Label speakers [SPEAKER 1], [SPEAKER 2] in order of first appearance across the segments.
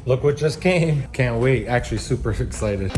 [SPEAKER 1] Look what just came. Can't wait. Actually super excited.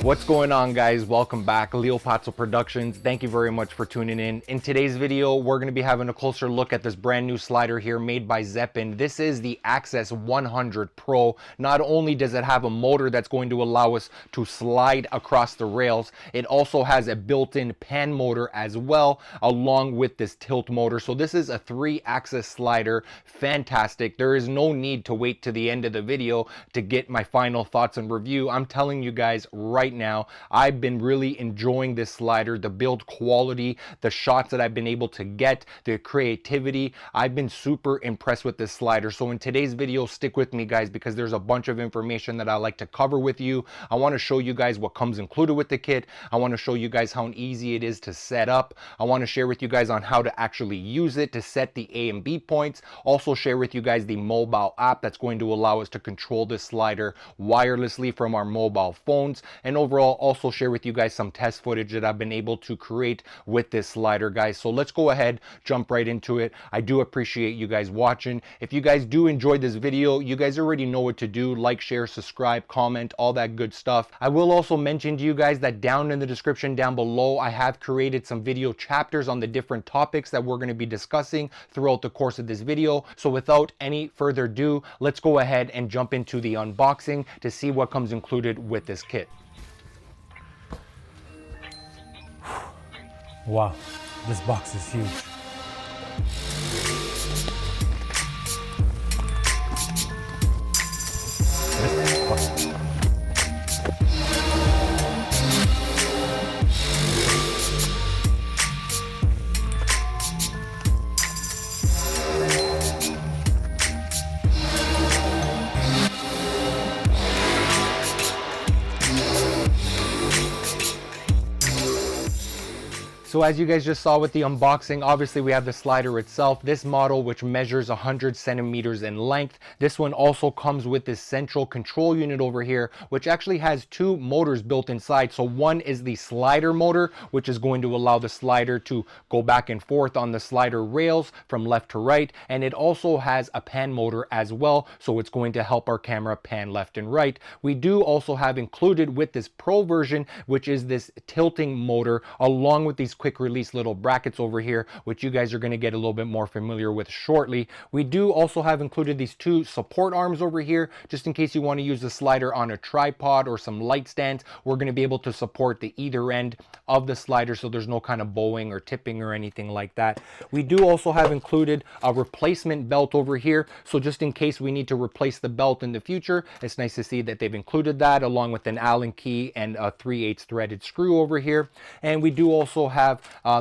[SPEAKER 1] What's going on, guys? Welcome back. Leo Pazzo Productions. Thank you very much for tuning in. In today's video, we're going to be having a closer look at this brand new slider here made by Zeapon. This is the AXIS 100 Pro. Not only does it have a motor that's going to allow us to slide across the rails, it also has a built-in pan motor as well, along with this tilt motor. So this is a 3-axis slider. Fantastic. There is no need to wait to the end of the video to get my final thoughts and review. I'm telling you guys right now, I've been really enjoying this slider, the build quality, the shots that I've been able to get, the creativity. I've been super impressed with this slider. So in today's video, stick with me, guys, because there's a bunch of information that I like to cover with you. I want to show you guys what comes included with the kit. I want to show you guys how easy it is to set up. I want to share with you guys on how to actually use it to set the A and B points. Also share with you guys the mobile app that's going to allow us to control this slider wirelessly from our mobile phones. And overall, also share with you guys some test footage that I've been able to create with this slider, guys. So let's go ahead, jump right into it. I do appreciate you guys watching. If you guys do enjoy this video, you guys already know what to do. Like, share, subscribe, comment, all that good stuff. I will also mention to you guys that down in the description down below, I have created some video chapters on the different topics that we're going to be discussing throughout the course of this video. So without any further ado, let's go ahead and jump into the unboxing to see what comes included with this kit.
[SPEAKER 2] Wow, this box is huge.
[SPEAKER 1] So as you guys just saw with the unboxing, obviously we have the slider itself. This model, which measures 100 centimeters in length. This one also comes with this central control unit over here, which actually has 2 motors built inside. So one is the slider motor, which is going to allow the slider to go back and forth on the slider rails from left to right. And it also has a pan motor as well. So it's going to help our camera pan left and right. We do also have included with this Pro version, which is this tilting motor, along with these quick release little brackets over here, which you guys are going to get a little bit more familiar with shortly. We do also have included these 2 support arms over here, just in case you want to use the slider on a tripod or some light stands. We're going to be able to support the either end of the slider, so there's no kind of bowing or tipping or anything like that. We do also have included a replacement belt over here, so just in case we need to replace the belt in the future, it's nice to see that they've included that, along with an Allen key and a 3/8 threaded screw over here. And we do also have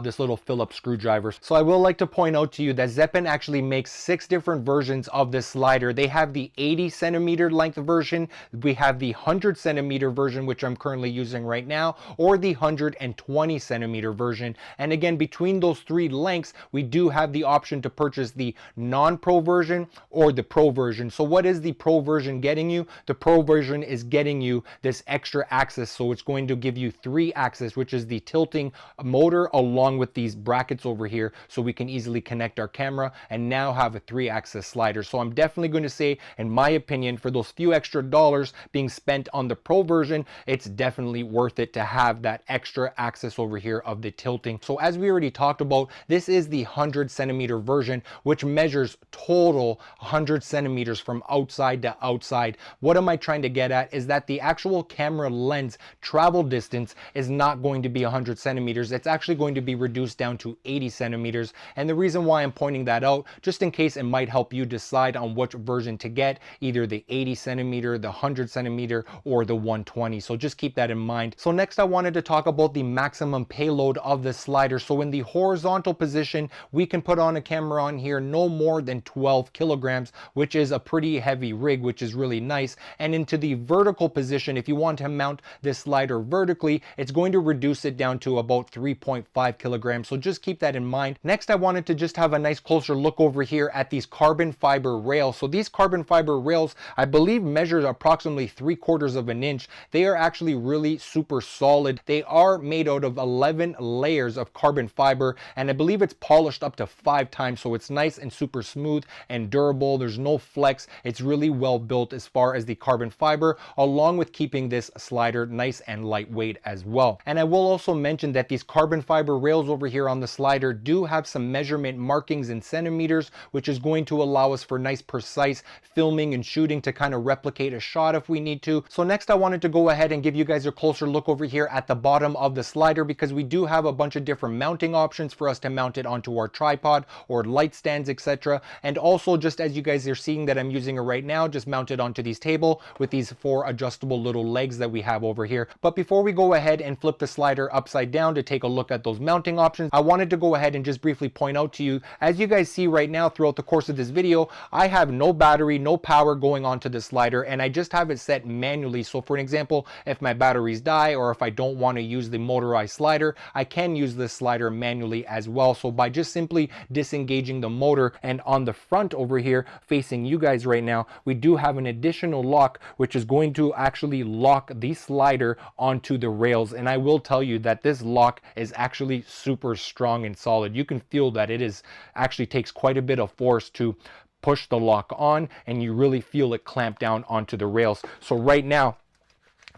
[SPEAKER 1] this little Phillips screwdriver. So I will like to point out to you that Zeapon actually makes 6 different versions of this slider. They have the 80 centimeter length version, we have the 100 centimeter version, which I'm currently using right now, or the 120 centimeter version. And again, between those 3 lengths, we do have the option to purchase the non-pro version or the pro version. So what is the pro version getting you? The pro version is getting you this extra axis. So it's going to give you 3 axis, which is the tilting motor along with these brackets over here, so we can easily connect our camera and now have a 3-axis slider. So I'm definitely going to say, in my opinion, for those few extra dollars being spent on the Pro version, it's definitely worth it to have that extra axis over here of the tilting. So as we already talked about, this is the 100 centimeter version, which measures total 100 centimeters from outside to outside. What am I trying to get at is that the actual camera lens travel distance is not going to be 100 centimeters. It's actually going to be reduced down to 80 centimeters. And the reason why I'm pointing that out, just in case it might help you decide on which version to get, either the 80 centimeter, the 100 centimeter, or the 120. So just keep that in mind. So next I wanted to talk about the maximum payload of the slider. So in the horizontal position, we can put on a camera on here no more than 12 kilograms, which is a pretty heavy rig, which is really nice. And into the vertical position, if you want to mount this slider vertically, it's going to reduce it down to about 3.5 1.5 kilograms. So just keep that in mind. Next, I wanted to just have a nice closer look over here at these carbon fiber rails. So these carbon fiber rails, I believe, measure approximately 3/4 of an inch. They are actually really super solid. They are made out of 11 layers of carbon fiber, and I believe it's polished up to 5 times. So it's nice and super smooth and durable. There's no flex. It's really well built as far as the carbon fiber, along with keeping this slider nice and lightweight as well. And I will also mention that these carbon fiber rails over here on the slider do have some measurement markings in centimeters, which is going to allow us for nice precise filming and shooting to kind of replicate a shot if we need to. So next, I wanted to go ahead and give you guys a closer look over here at the bottom of the slider, because we do have a bunch of different mounting options for us to mount it onto our tripod or light stands, etc. And also, just as you guys are seeing that I'm using it right now, just mounted onto these table with these 4 adjustable little legs that we have over here. But before we go ahead and flip the slider upside down to take a look at those mounting options, I wanted to go ahead and just briefly point out to you, as you guys see right now throughout the course of this video, I have no battery, no power going onto the slider, and I just have it set manually. So for an example, if my batteries die or if I don't want to use the motorized slider, I can use this slider manually as well. So by just simply disengaging the motor, and on the front over here facing you guys right now, we do have an additional lock which is going to actually lock the slider onto the rails. And I will tell you that this lock is actually super strong and solid. You can feel that it is actually takes quite a bit of force to push the lock on, and you really feel it clamp down onto the rails. So right now,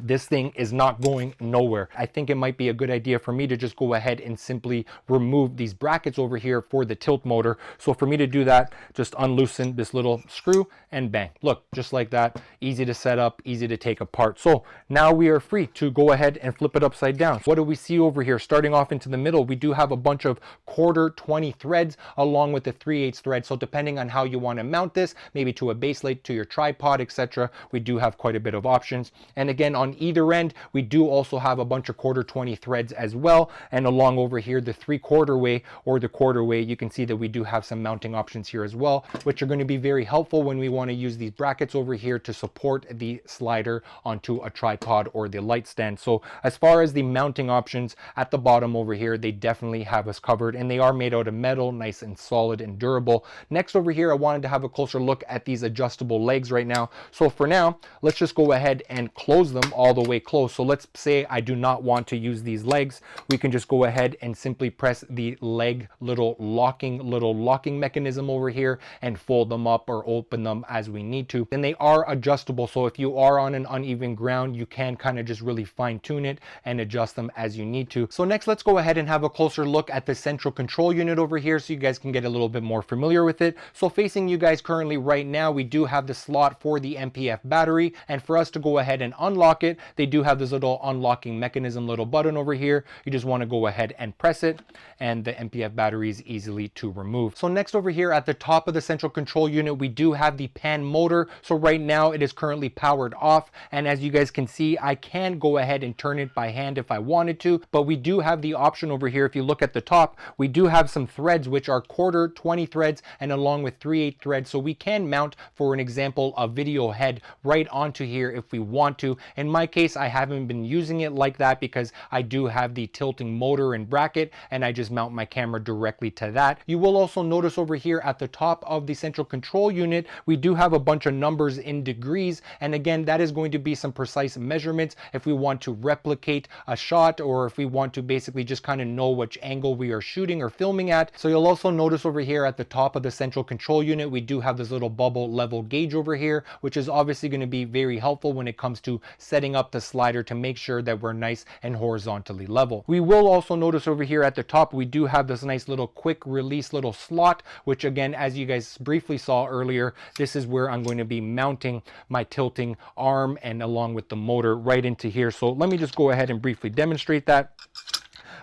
[SPEAKER 1] this thing is not going nowhere. I think it might be a good idea for me to just go ahead and simply remove these brackets over here for the tilt motor. So for me to do that, just unloosen this little screw and bang. Look, just like that. Easy to set up, easy to take apart. So now we are free to go ahead and flip it upside down. What do we see over here? Starting off into the middle, we do have a bunch of 1/4 20 threads along with the 3/8 thread. So depending on how you want to mount this, maybe to a base plate, to your tripod, etc., we do have quite a bit of options. And again, on either end, we do also have a bunch of 1/4 20 threads as well. And along over here, the 3/4 way or the 1/4 way, you can see that we do have some mounting options here as well, which are going to be very helpful when we want to use these brackets over here to support the slider onto a tripod or the light stand. So as far as the mounting options at the bottom over here, they definitely have us covered, and they are made out of metal, nice and solid and durable. Next over here, I wanted to have a closer look at these adjustable legs right now. So for now, let's just go ahead and close them all the way close. So let's say I do not want to use these legs. We can just go ahead and simply press the leg little locking mechanism over here and fold them up or open them as we need to. And they are adjustable. So if you are on an uneven ground, you can kind of just really fine tune it and adjust them as you need to. So next, let's go ahead and have a closer look at the central control unit over here so you guys can get a little bit more familiar with it. So facing you guys currently right now, we do have the slot for the MPF battery. And for us to go ahead and unlock it, they do have this little unlocking mechanism, little button over here. You just want to go ahead and press it, and the MPF battery is easily to remove. So next over here at the top of the central control unit, we do have the pan motor. So right now it is currently powered off, and as you guys can see, I can go ahead and turn it by hand if I wanted to, but we do have the option over here. If you look at the top, we do have some threads which are 1/4 20 threads and along with 3/8 threads, so we can mount, for an example, a video head right onto here if we want to. In my case, I haven't been using it like that because I do have the tilting motor and bracket, and I just mount my camera directly to that. You will also notice over here at the top of the central control unit, we do have a bunch of numbers in degrees, and again, that is going to be some precise measurements if we want to replicate a shot, or if we want to basically just kind of know which angle we are shooting or filming at. So you'll also notice over here at the top of the central control unit, we do have this little bubble level gauge over here, which is obviously going to be very helpful when it comes to setting up the slider to make sure that we're nice and horizontally level. We will also notice over here at the top, we do have this nice little quick release little slot, which again, as you guys briefly saw earlier, this is where I'm going to be mounting my tilting arm and along with the motor right into here. So let me just go ahead and briefly demonstrate that.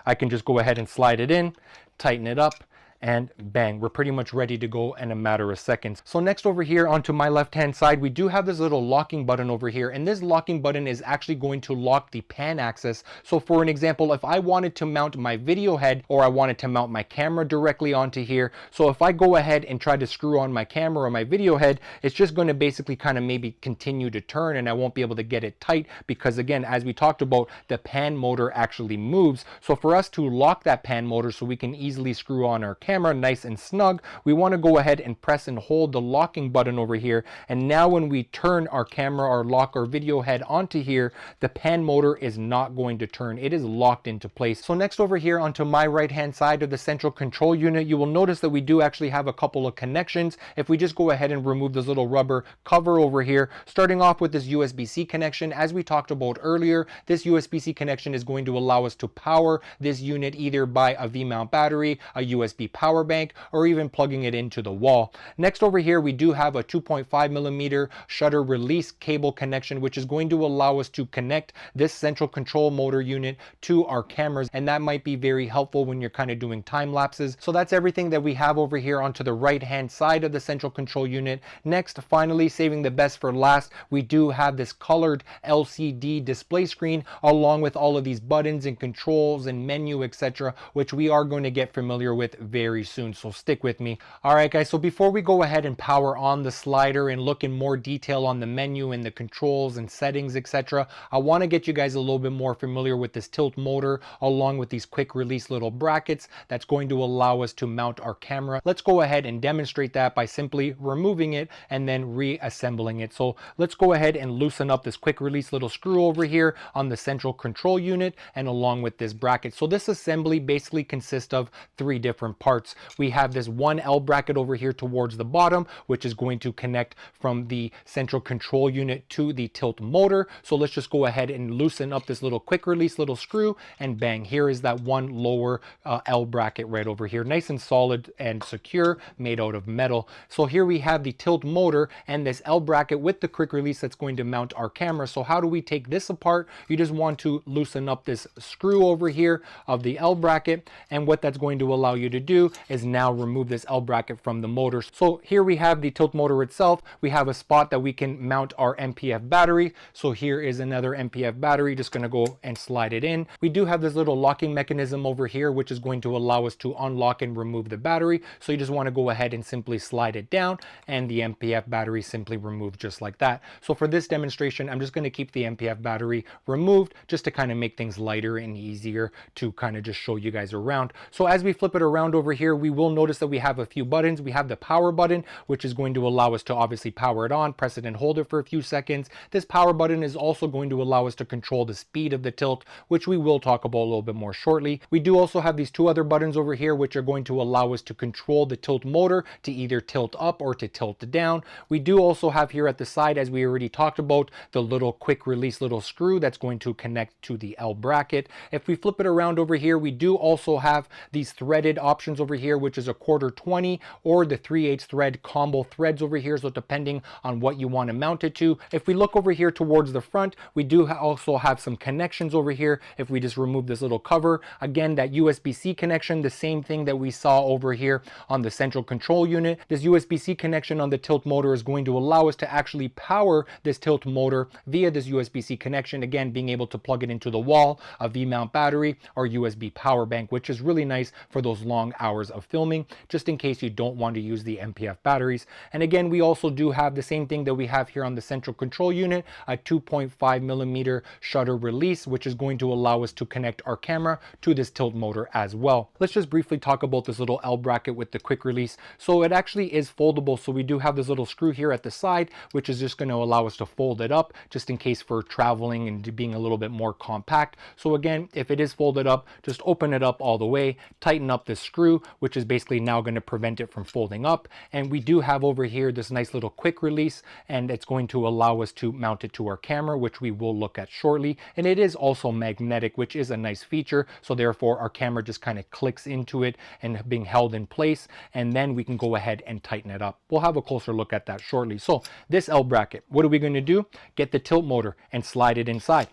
[SPEAKER 1] I can just go ahead and slide it in, tighten it up, and bang, we're pretty much ready to go in a matter of seconds. So next over here onto my left hand side, we do have this little locking button over here, and this locking button is actually going to lock the pan axis. So for an example, if I wanted to mount my video head, or I wanted to mount my camera directly onto here, so if I go ahead and try to screw on my camera or my video head, it's just going to basically kind of maybe continue to turn, and I won't be able to get it tight because, again, as we talked about, the pan motor actually moves. So for us to lock that pan motor so we can easily screw on our camera nice and snug, we want to go ahead and press and hold the locking button over here, and now when we turn our camera or lock our video head onto here, the pan motor is not going to turn. It is locked into place. So next over here onto my right hand side of the central control unit, you will notice that we do actually have a couple of connections. If we just go ahead and remove this little rubber cover over here, starting off with this USB-C connection, as we talked about earlier, this USB-C connection is going to allow us to power this unit either by a V-mount battery, a USB power bank, or even plugging it into the wall. Next over here, we do have a 2.5mm shutter release cable connection, which is going to allow us to connect this central control motor unit to our cameras, and that might be very helpful when you're kind of doing time lapses. So that's everything that we have over here onto the right hand side of the central control unit. Next, finally, saving the best for last, we do have this colored LCD display screen along with all of these buttons and controls and menu, etc., which we are going to get familiar with very soon, so stick with me. All right guys, so before we go ahead and power on the slider and look in more detail on the menu and the controls and settings, etc., I want to get you guys a little bit more familiar with this tilt motor along with these quick release little brackets that's going to allow us to mount our camera. Let's go ahead and demonstrate that by simply removing it and then reassembling it. So let's go ahead and loosen up this quick release little screw over here on the central control unit and along with this bracket. So this assembly basically consists of three different parts. We have this one L bracket over here towards the bottom, which is going to connect from the central control unit to the tilt motor. So let's just go ahead and loosen up this little quick release little screw, and bang, here is that one lower L bracket right over here, nice and solid and secure, made out of metal. So here we have the tilt motor and this L bracket with the quick release that's going to mount our camera. So how do we take this apart? You just want to loosen up this screw over here of the L bracket, and what that's going to allow you to do is now remove this L bracket from the motor. So here we have the tilt motor itself. We have a spot that we can mount our MPF battery. So here is another MPF battery, just going to go and slide it in. We do have this little locking mechanism over here, which is going to allow us to unlock and remove the battery. So you just want to go ahead and simply slide it down, and the MPF battery simply removed just like that. So for this demonstration, I'm just going to keep the MPF battery removed just to kind of make things lighter and easier to kind of just show you guys around. So as we flip it around over here, we will notice that we have a few buttons. We have the power button, which is going to allow us to obviously power it on, press it and hold it for a few seconds. This power button is also going to allow us to control the speed of the tilt, which we will talk about a little bit more shortly. We do also have these two other buttons over here, which are going to allow us to control the tilt motor to either tilt up or to tilt down. We do also have here at the side, as we already talked about, the little quick release little screw that's going to connect to the L bracket. If we flip it around over here, we do also have these threaded options over here, which is a 1/4 20 or the 3/8 thread combo threads over here. So depending on what you want to mount it to. If we look over here towards the front, we do also have some connections over here. If we just remove this little cover, again, that USB-C connection, the same thing that we saw over here on the central control unit. This USB-C connection on the tilt motor is going to allow us to actually power this tilt motor via this USB-C connection, again, being able to plug it into the wall, a V-mount battery, or USB power bank, which is really nice for those long hours of filming, just in case you don't want to use the MPF batteries. And again, we also do have the same thing that we have here on the central control unit, a 2.5mm shutter release, which is going to allow us to connect our camera to this tilt motor as well. Let's just briefly talk about this little L bracket with the quick release. So it actually is foldable. So we do have this little screw here at the side, which is just going to allow us to fold it up just in case for traveling and being a little bit more compact. So again, if it is folded up, just open it up all the way, tighten up this screw, which is basically now going to prevent it from folding up. And we do have over here this nice little quick release, and it's going to allow us to mount it to our camera, which we will look at shortly. And it is also magnetic, which is a nice feature. So therefore our camera just kind of clicks into it and being held in place, and then we can go ahead and tighten it up. We'll have a closer look at that shortly. So this L bracket, what are we going to do? Get the tilt motor and slide it inside.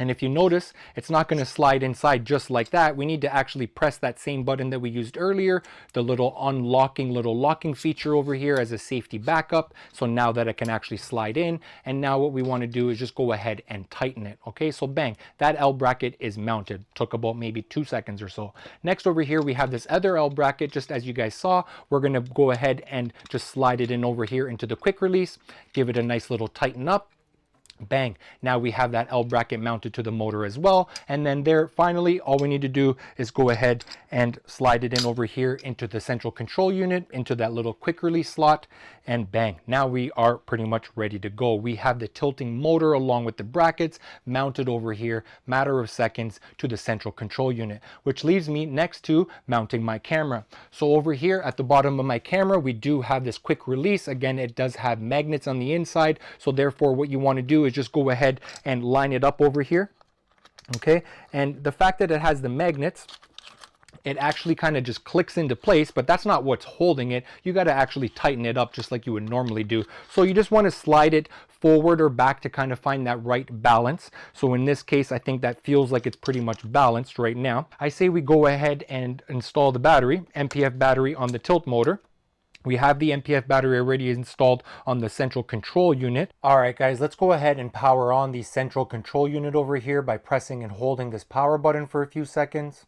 [SPEAKER 1] And if you notice, it's not going to slide inside just like that. We need to actually press that same button that we used earlier, the little locking feature over here as a safety backup. So now that it can actually slide in. And now what we want to do is just go ahead and tighten it. Okay, so bang, that L bracket is mounted. Took about maybe 2 seconds or so. Next over here, we have this other L bracket, just as you guys saw. We're going to go ahead and just slide it in over here into the quick release, give it a nice little tighten up. Bang, now we have that L bracket mounted to the motor as well. And then there, finally, all we need to do is go ahead and slide it in over here into the central control unit, into that little quick release slot, and bang, now we are pretty much ready to go. We have the tilting motor along with the brackets mounted over here, matter of seconds, to the central control unit, which leaves me next to mounting my camera. So over here at the bottom of my camera, we do have this quick release. Again, it does have magnets on the inside, so therefore what you want to do is just go ahead and line it up over here. Okay, and the fact that it has the magnets, it actually kind of just clicks into place, but that's not what's holding it. You got to actually tighten it up just like you would normally do. So you just want to slide it forward or back to kind of find that right balance. So in this case, I think that feels like it's pretty much balanced right now. I say we go ahead and install the battery, MPF battery, on the tilt motor. We have the MPF battery already installed on the central control unit. All right, guys, let's go ahead and power on the central control unit over here by pressing and holding this power button for a few seconds.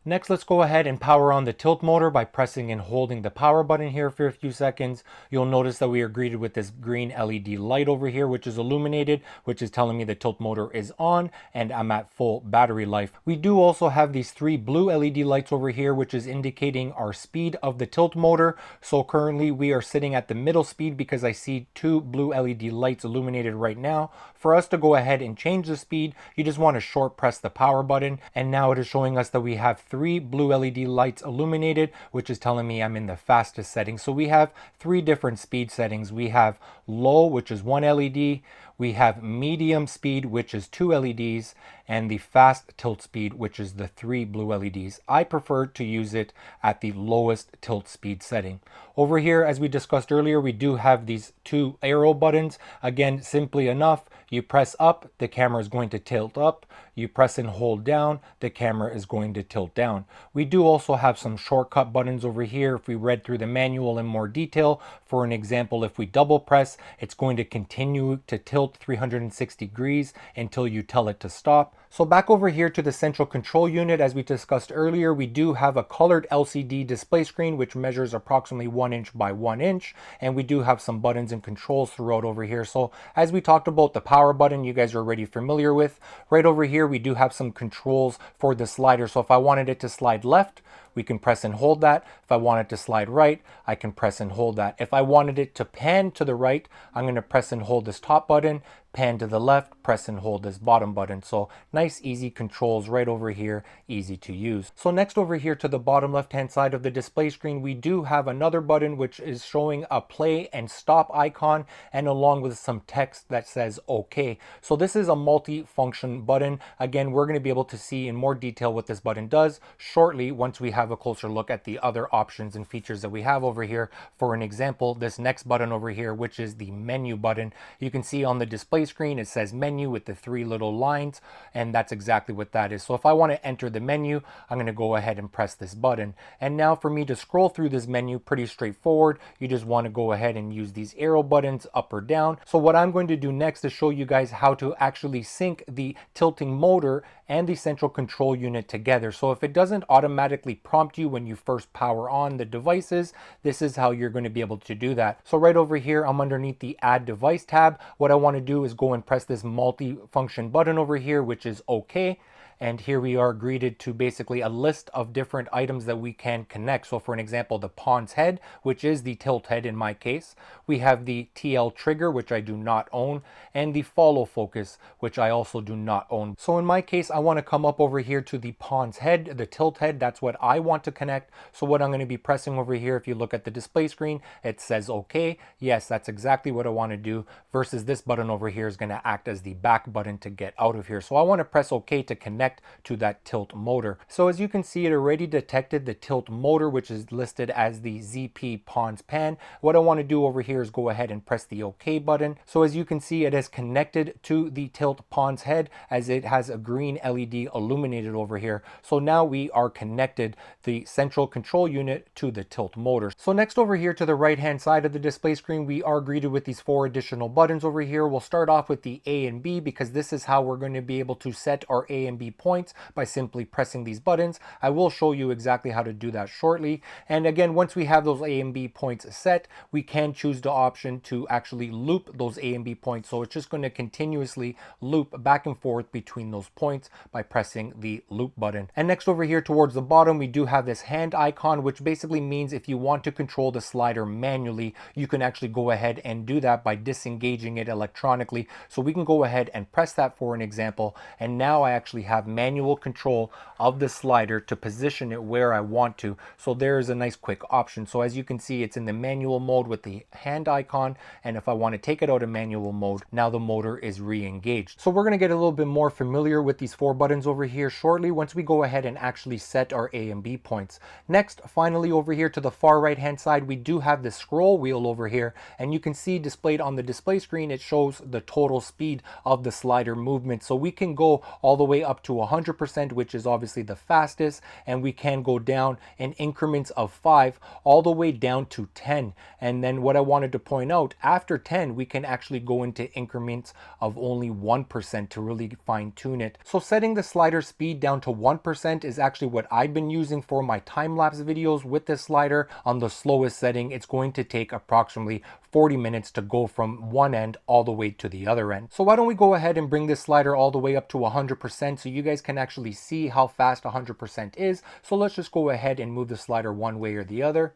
[SPEAKER 1] Next, let's go ahead and power on the tilt motor by pressing and holding the power button here for a few seconds. You'll notice that we are greeted with this green LED light over here, which is illuminated, which is telling me the tilt motor is on and I'm at full battery life. We do also have these 3 blue LED lights over here, which is indicating our speed of the tilt motor. So currently we are sitting at the middle speed because I see 2 blue LED lights illuminated right now. For us to go ahead and change the speed, you just want to short press the power button, and now it is showing us that we have 3 blue LED lights illuminated, which is telling me I'm in the fastest setting. So we have 3 different speed settings. We have low, which is 1 LED, we have medium speed, which is 2 LEDs, and the fast tilt speed, which is the 3 blue LEDs. I prefer to use it at the lowest tilt speed setting. Over here, as we discussed earlier, we do have these 2 arrow buttons. Again, simply enough, you press up, the camera is going to tilt up. You press and hold down, the camera is going to tilt down. We do also have some shortcut buttons over here. If we read through the manual in more detail, for an example, if we double press, it's going to continue to tilt 360 degrees until you tell it to stop. So back over here to the central control unit, as we discussed earlier, we do have a colored LCD display screen which measures approximately 1 inch by 1 inch, and we do have some buttons and controls throughout over here. So as we talked about, the power button you guys are already familiar with. Right over here we do have some controls for the slider. So if I wanted it to slide left, we can press and hold that. If I want it to slide right, I can press and hold that. If I wanted it to pan to the right, I'm going to press and hold this top button. Pan to the left, press and hold this bottom button. So nice, easy controls right over here, easy to use. So next over here to the bottom left-hand side of the display screen, we do have another button which is showing a play and stop icon, and along with some text that says OK. So this is a multi-function button. Again, we're going to be able to see in more detail what this button does shortly once we have a closer look at the other options and features that we have over here. For an example, this next button over here, which is the menu button, you can see on the display screen it says menu with the 3 little lines, and that's exactly what that is. So if I want to enter the menu, I'm going to go ahead and press this button. And now for me to scroll through this menu, pretty straightforward. You just want to go ahead and use these arrow buttons up or down. So what I'm going to do next is show you guys how to actually sync the tilting motor and the central control unit together. So if it doesn't automatically prompt you when you first power on the devices, this is how you're going to be able to do that. So right over here, I'm underneath the add device tab. What I want to do is go and press this multi-function button over here, which is OK. And here we are greeted to basically a list of different items that we can connect. So for an example, the PONS head, which is the tilt head in my case. We have the TL trigger, which I do not own, and the follow focus, which I also do not own. So in my case, I want to come up over here to the PONS head, the tilt head. That's what I want to connect. So what I'm going to be pressing over here, if you look at the display screen, it says OK. Yes, that's exactly what I want to do, versus this button over here is going to act as the back button to get out of here. So I want to press OK to connect connect to that tilt motor. So as you can see, it already detected the tilt motor, which is listed as the ZP PONS pan. What I want to do over here is go ahead and press the OK button. So as you can see, it is connected to the tilt PONS head, as it has a green LED illuminated over here. So now we are connected the central control unit to the tilt motor. So next, over here to the right hand side of the display screen, we are greeted with these 4 additional buttons over here. We'll start off with the A and B, because this is how we're going to be able to set our A and B points by simply pressing these buttons. I will show you exactly how to do that shortly. And again, once we have those A and B points set, we can choose the option to actually loop those A and B points. So it's just going to continuously loop back and forth between those points by pressing the loop button. And next, over here towards the bottom, we do have this hand icon, which basically means if you want to control the slider manually, you can actually go ahead and do that by disengaging it electronically. So we can go ahead and press that for an example, and now I actually have manual control of the slider to position it where I want to. So there's a nice quick option. So as you can see, it's in the manual mode with the hand icon, and if I want to take it out of manual mode, now the motor is re-engaged. So we're going to get a little bit more familiar with these 4 buttons over here shortly, once we go ahead and actually set our A and B points. Next, finally, over here to the far right hand side, we do have the scroll wheel over here, and you can see displayed on the display screen, it shows the total speed of the slider movement. So we can go all the way up to 100%, which is obviously the fastest, and we can go down in increments of 5 all the way down to 10. And then what I wanted to point out, after 10 we can actually go into increments of only 1% to really fine tune it. So setting the slider speed down to 1% is actually what I've been using for my time-lapse videos with this slider. On the slowest setting, it's going to take approximately 40 minutes to go from one end all the way to the other end. So why don't we go ahead and bring this slider all the way up to 100% so you guys can actually see how fast 100% is. So let's just go ahead and move the slider one way or the other.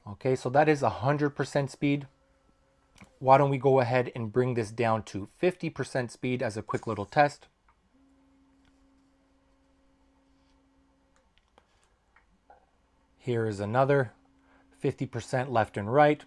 [SPEAKER 1] Okay, so that is 100% speed. Why don't we go ahead and bring this down to 50% speed as a quick little test. Here is another 50% left and right.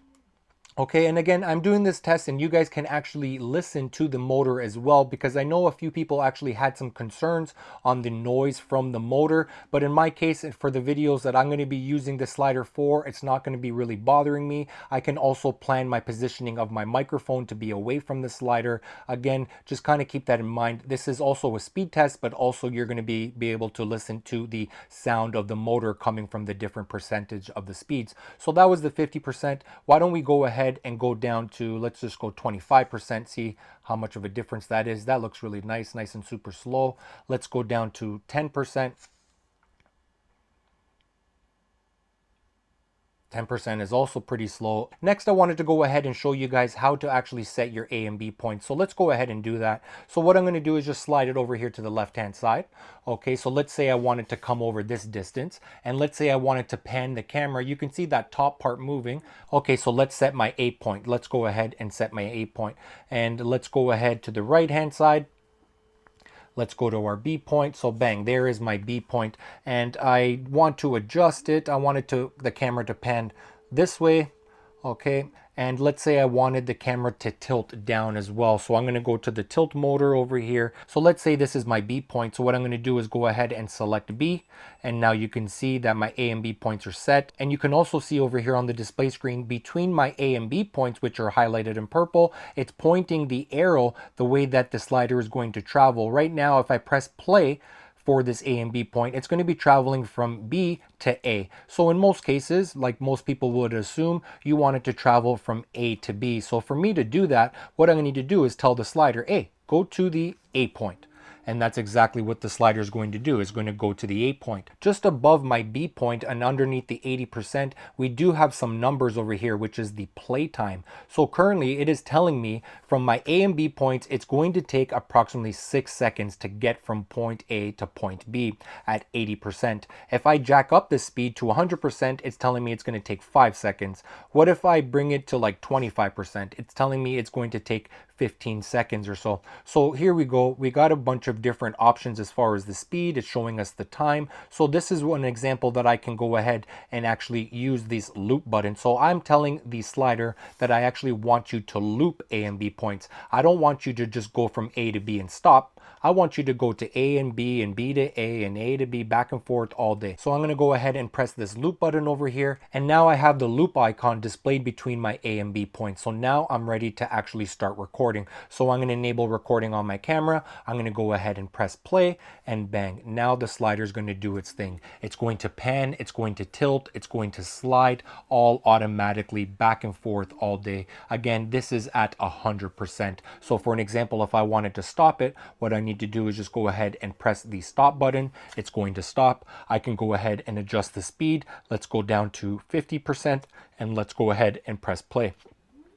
[SPEAKER 1] Okay, and again, I'm doing this test and you guys can actually listen to the motor as well, because I know a few people actually had some concerns on the noise from the motor, but in my case, for the videos that I'm going to be using the slider for, it's not going to be really bothering me. I can also plan my positioning of my microphone to be away from the slider. Again, just kind of keep that in mind. This is also a speed test, but also you're going to be able to listen to the sound of the motor coming from the different percentage of the speeds. So that was the 50%. Why don't we go ahead and go down to, let's just go 25%, see how much of a difference that is. That looks really nice and super slow. Let's go down to 10%. 10% is also pretty slow. Next, I wanted to go ahead and show you guys how to actually set your A and B points. So let's go ahead and do that. So what I'm going to do is just slide it over here to the left hand side. Okay, so let's say I wanted to come over this distance, and let's say I wanted to pan the camera. You can see that top part moving. Okay, so let's set my A point. Let's go ahead and set my A point. And let's go ahead to the right hand side. Let's go to our B point. So bang, there is my B point. And I want to adjust it. I wanted the camera to pan this way. Okay. And let's say I wanted the camera to tilt down as well. So I'm going to go to the tilt motor over here. So let's say this is my B point. So what I'm going to do is go ahead and select B. And now you can see that my A and B points are set. And you can also see over here on the display screen, between my A and B points, which are highlighted in purple, it's pointing the arrow the way that the slider is going to travel. Right now, if I press play for this A and B point, it's going to be traveling from B to A. So in most cases, like most people would assume, you want it to travel from A to B. So for me to do that, what I'm going to need to do is tell the slider, hey, go to the A point. And that's exactly what the slider is going to do. It's going to go to the A point. Just above my B point and underneath the 80%, we do have some numbers over here, which is the play time. So currently it is telling me from my A and B points, it's going to take approximately 6 seconds to get from point A to point B at 80%. If I jack up this speed to 100%, it's telling me it's going to take 5 seconds. What if I bring it to like 25%? It's telling me it's going to take 15 seconds or so. So here we go. We got a bunch of different options as far as the speed. It's showing us the time. So this is one example that I can go ahead and actually use this loop button. So I'm telling the slider that I actually want you to loop A and B points. I don't want you to just go from A to B and stop. I want you to go to A and B to A and A to B, back and forth all day. So I'm going to go ahead and press this loop button over here. And now I have the loop icon displayed between my A and B points. So now I'm ready to actually start recording. So I'm going to enable recording on my camera. I'm going to go ahead and press play, and bang. Now the slider is going to do its thing. It's going to pan, it's going to tilt, it's going to slide, all automatically back and forth all day. Again, this is at 100%. So for an example, if I wanted to stop it, what I need to do is just go ahead and press the stop button. It's going to stop. I can go ahead and adjust the speed. Let's go down to 50% and let's go ahead and press play.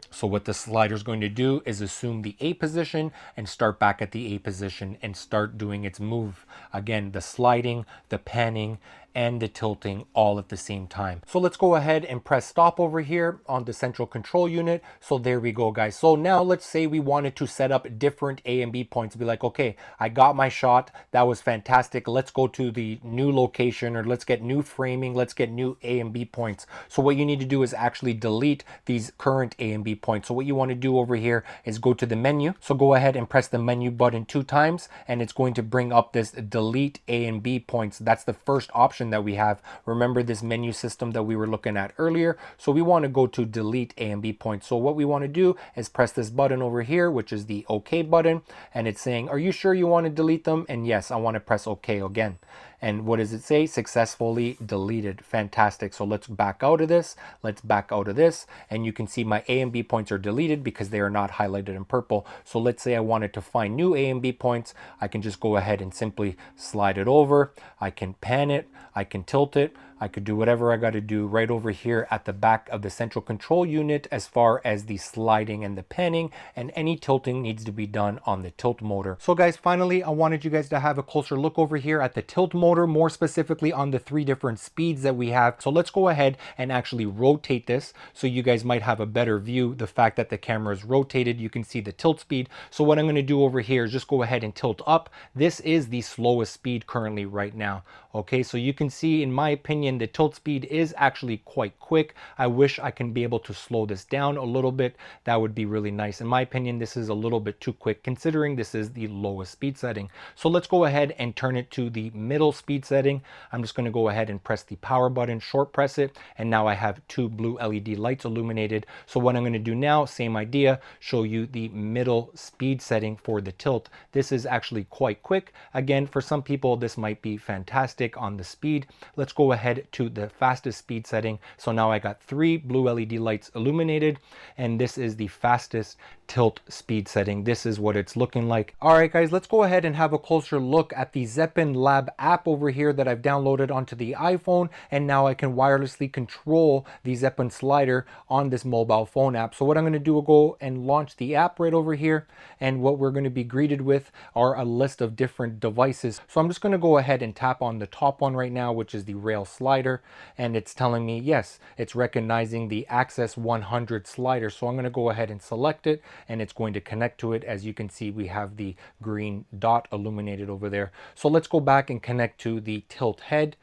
[SPEAKER 1] So what the slider is going to do is assume the A position and start back at the A position and start doing its move. Again, the sliding, the panning, and the tilting all at the same time. So let's go ahead and press stop over here on the central control unit. So there we go, guys. So now let's say we wanted to set up different A and B points. Be like, okay, I got my shot. That was fantastic. Let's go to the new location, or let's get new framing. Let's get new A and B points. So what you need to do is actually delete these current A and B points. So what you want to do over here is go to the menu. So go ahead and press the menu button 2 times, and it's going to bring up this delete A and B points. That's the first option that we have. Remember this menu system that we were looking at earlier. So we want to go to delete A and B points. So what we want to do is press this button over here, which is the OK button, and it's saying, are you sure you want to delete them? And yes, I want to press OK again. And what does it say? Successfully deleted. Fantastic. So let's back out of this. Let's back out of this. And you can see my A and B points are deleted because they are not highlighted in purple. So let's say I wanted to find new A and B points. I can just go ahead and simply slide it over. I can pan it. I can tilt it. I could do whatever I got to do right over here at the back of the central control unit as far as the sliding and the panning, and any tilting needs to be done on the tilt motor. So guys, finally, I wanted you guys to have a closer look over here at the tilt motor, more specifically on the 3 different speeds that we have. So let's go ahead and actually rotate this so you guys might have a better view. The fact that the camera is rotated, you can see the tilt speed. So what I'm going to do over here is just go ahead and tilt up. This is the slowest speed currently right now. Okay, so you can see, in my opinion, the tilt speed is actually quite quick. I wish I can be able to slow this down a little bit. That would be really nice. In my opinion, this is a little bit too quick considering this is the lowest speed setting. So let's go ahead and turn it to the middle speed setting. I'm just going to go ahead and press the power button, short press it, and now I have 2 blue LED lights illuminated. So what I'm going to do now, same idea, show you the middle speed setting for the tilt. This is actually quite quick. Again, for some people, this might be fantastic on the speed. Let's go ahead to the fastest speed setting. So now I got 3 blue LED lights illuminated, and this is the fastest tilt speed setting. This is what it's looking like. All right, guys, let's go ahead and have a closer look at the Zeapon Lab app over here that I've downloaded onto the iPhone, and now I can wirelessly control the Zeapon slider on this mobile phone app. So what I'm going to do is go and launch the app right over here, and what we're going to be greeted with are a list of different devices. So I'm just going to go ahead and tap on the top one right now, which is the rail slider, and it's telling me yes, it's recognizing the AXIS 100 slider. So I'm going to go ahead and select it, and it's going to connect to it. As you can see, we have the green dot illuminated over there. So let's go back and connect to the tilt head,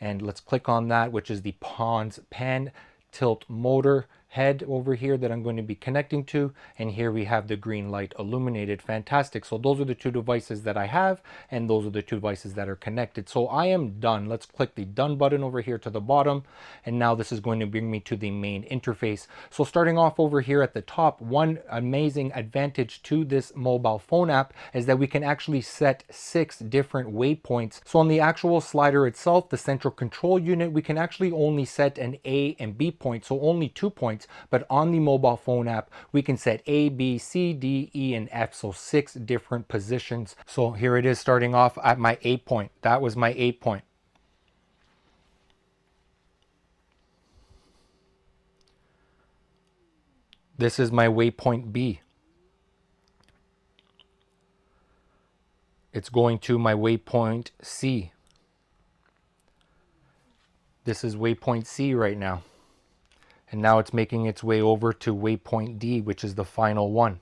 [SPEAKER 1] and let's click on that, which is the PONS pan tilt motor head over here that I'm going to be connecting to, and here we have the green light illuminated. Fantastic. So those are the 2 devices that I have, and those are the 2 devices that are connected. So I am done. Let's click the done button over here to the bottom, and now this is going to bring me to the main interface. So starting off over here at the top, one amazing advantage to this mobile phone app is that we can actually set 6 different waypoints. So on the actual slider itself, the central control unit, we can actually only set an A and B point, so only 2 points. But on the mobile phone app, we can set A, B, C, D, E, and F, so 6 different positions. So here it is starting off at my A point. That was my A point. This is my waypoint B. It's going to my waypoint C. This is waypoint C right now. And now it's making its way over to waypoint D, which is the final one.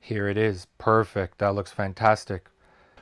[SPEAKER 1] Here it is. Perfect. That looks fantastic.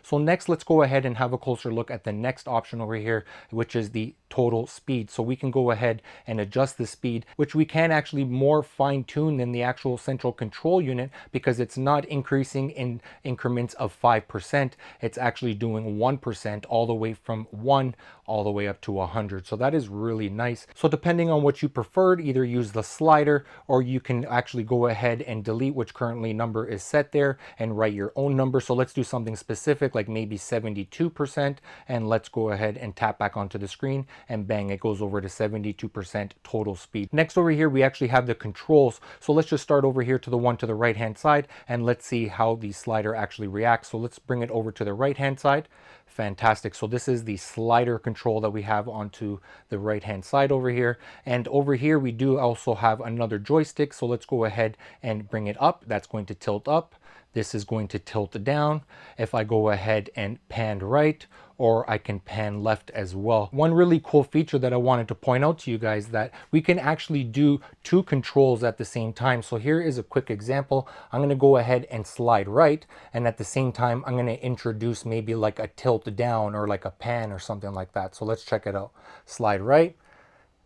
[SPEAKER 1] So next, let's go ahead and have a closer look at the next option over here, which is the total speed. So we can go ahead and adjust the speed, which we can actually more fine tune than the actual central control unit, because it's not increasing in increments of 5%. It's actually doing 1% all the way from 1 all the way up to 100. So that is really nice. So depending on what you preferred, either use the slider, or you can actually go ahead and delete which currently number is set there and write your own number. So let's do something specific, like maybe 72%, and let's go ahead and tap back onto the screen, and bang, it goes over to 72% total speed. Next over here, we actually have the controls. So let's just start over here to the one to the right hand side, and let's see how the slider actually reacts. So let's bring it over to the right hand side. Fantastic. So this is the slider control that we have onto the right hand side over here. And over here, we do also have another joystick. So let's go ahead and bring it up. That's going to tilt up. This is going to tilt down. If I go ahead and pan right, or I can pan left as well. One really cool feature that I wanted to point out to you guys, that we can actually do two controls at the same time. So here is a quick example. I'm gonna go ahead and slide right, and at the same time, I'm gonna introduce maybe like a tilt down or like a pan or something like that. So let's check it out. Slide right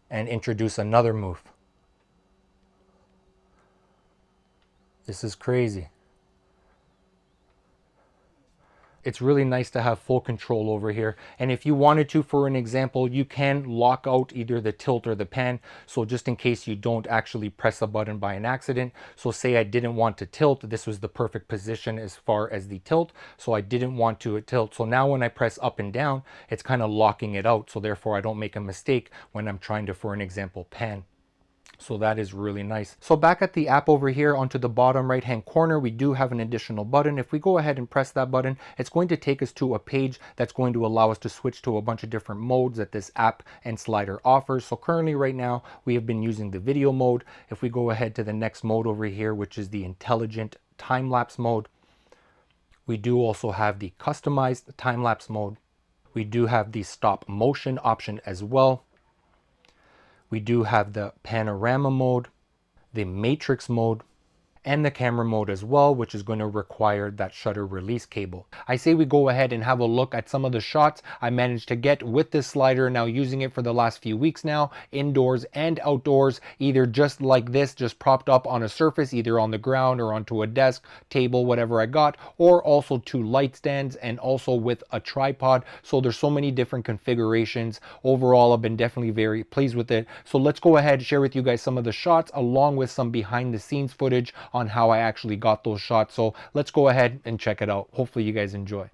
[SPEAKER 1] and introduce another move. This is crazy. It's really nice to have full control over here. And if you wanted to, for an example, you can lock out either the tilt or the pan. So just in case you don't actually press a button by an accident. So say I didn't want to tilt, this was the perfect position as far as the tilt. So I didn't want to tilt. So now when I press up and down, it's kind of locking it out. So therefore I don't make a mistake when I'm trying to, for an example, pan. So that is really nice. So back at the app over here, onto the bottom right hand corner, we do have an additional button. If we go ahead and press that button, it's going to take us to a page that's going to allow us to switch to a bunch of different modes that this app and slider offers. So currently right now, we have been using the video mode. If we go ahead to the next mode over here, which is the intelligent time-lapse mode, we do also have the customized time-lapse mode. We do have the stop motion option as well. We do have the panorama mode, the matrix mode, and the camera mode as well, which is going to require that shutter release cable. I say we go ahead and have a look at some of the shots I managed to get with this slider, now using it for the last few weeks now, indoors and outdoors, either just like this, just propped up on a surface, either on the ground or onto a desk, table, whatever I got, or also two light stands and also with a tripod. So there's so many different configurations. Overall, I've been definitely very pleased with it. So let's go ahead and share with you guys some of the shots along with some behind the scenes footage on how I actually got those shots. So let's go ahead and check it out. Hopefully you guys enjoy.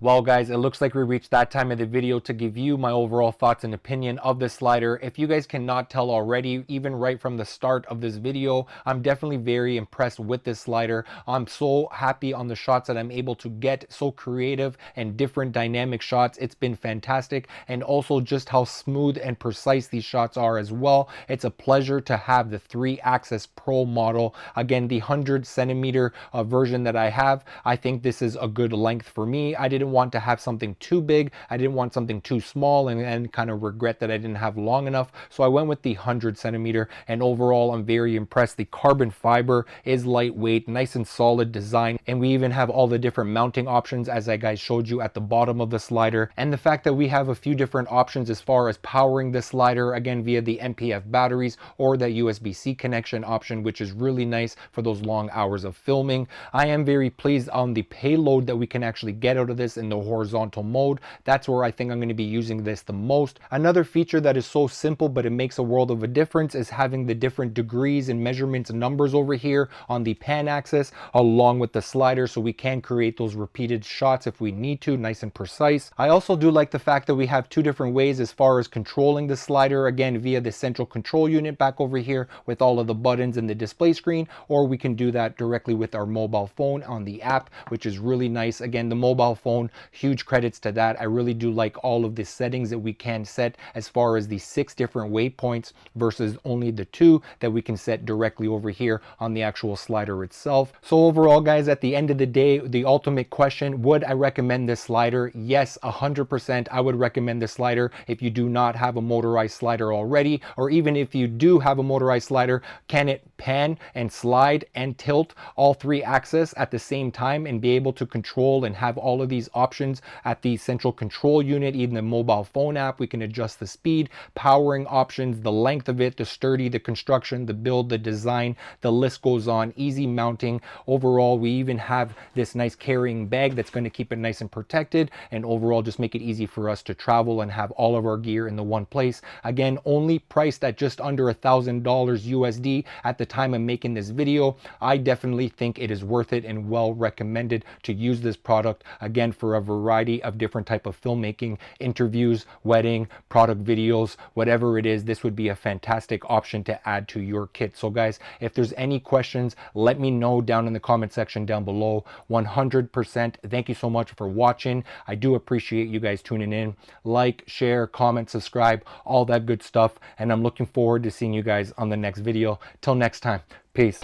[SPEAKER 1] Well guys, it looks like we reached that time of the video to give you my overall thoughts and opinion of this slider. If you guys cannot tell already, even right from the start of this video, I'm definitely very impressed with this slider. I'm so happy on the shots that I'm able to get, so creative and different dynamic shots. It's been fantastic, and also just how smooth and precise these shots are as well. It's a pleasure to have the 3-axis Pro model. Again, the 100cm version that I have, I think this is a good length for me. I didn't want to have something too big. I didn't want something too small and kind of regret that I didn't have long enough. So I went with the 100cm, and overall I'm very impressed. The carbon fiber is lightweight, nice and solid design, and we even have all the different mounting options as I guys showed you at the bottom of the slider. And the fact that we have a few different options as far as powering the slider, again via the MPF batteries or the USB-C connection option, which is really nice for those long hours of filming. I am very pleased on the payload that we can actually get out of this in the horizontal mode. That's where I think I'm going to be using this the most. Another feature that is so simple but it makes a world of a difference is having the different degrees and measurements and numbers over here on the pan axis along with the slider, so we can create those repeated shots if we need to, nice and precise. I also do like the fact that we have two different ways as far as controlling the slider, again via the central control unit back over here with all of the buttons and the display screen, or we can do that directly with our mobile phone on the app, which is really nice. Again, the mobile phone, huge credits to that. I really do like all of the settings that we can set as far as the 6 different waypoints versus only the 2 that we can set directly over here on the actual slider itself. So overall guys, at the end of the day, the ultimate question, would I recommend this slider? Yes, 100% I would recommend this slider if you do not have a motorized slider already, or even if you do have a motorized slider, can it pan and slide and tilt all 3 axes at the same time and be able to control and have all of these options at the central control unit, even the mobile phone app. We can adjust the speed, powering options, the length of it, the sturdy, the construction, the build, the design, the list goes on, easy mounting. Overall, we even have this nice carrying bag that's going to keep it nice and protected, and overall just make it easy for us to travel and have all of our gear in the one place. Again, only priced at just under $1,000 USD at the time I'm making this video. I definitely think it is worth it and well recommended to use this product, again, for a variety of different type of filmmaking, interviews, wedding, product videos, whatever it is. This would be a fantastic option to add to your kit. So guys, if there's any questions, let me know down in the comment section down below. 100% thank you so much for watching. I do appreciate you guys tuning in. Like, share, comment, subscribe, all that good stuff, and I'm looking forward to seeing you guys on the next video. Till next time, peace.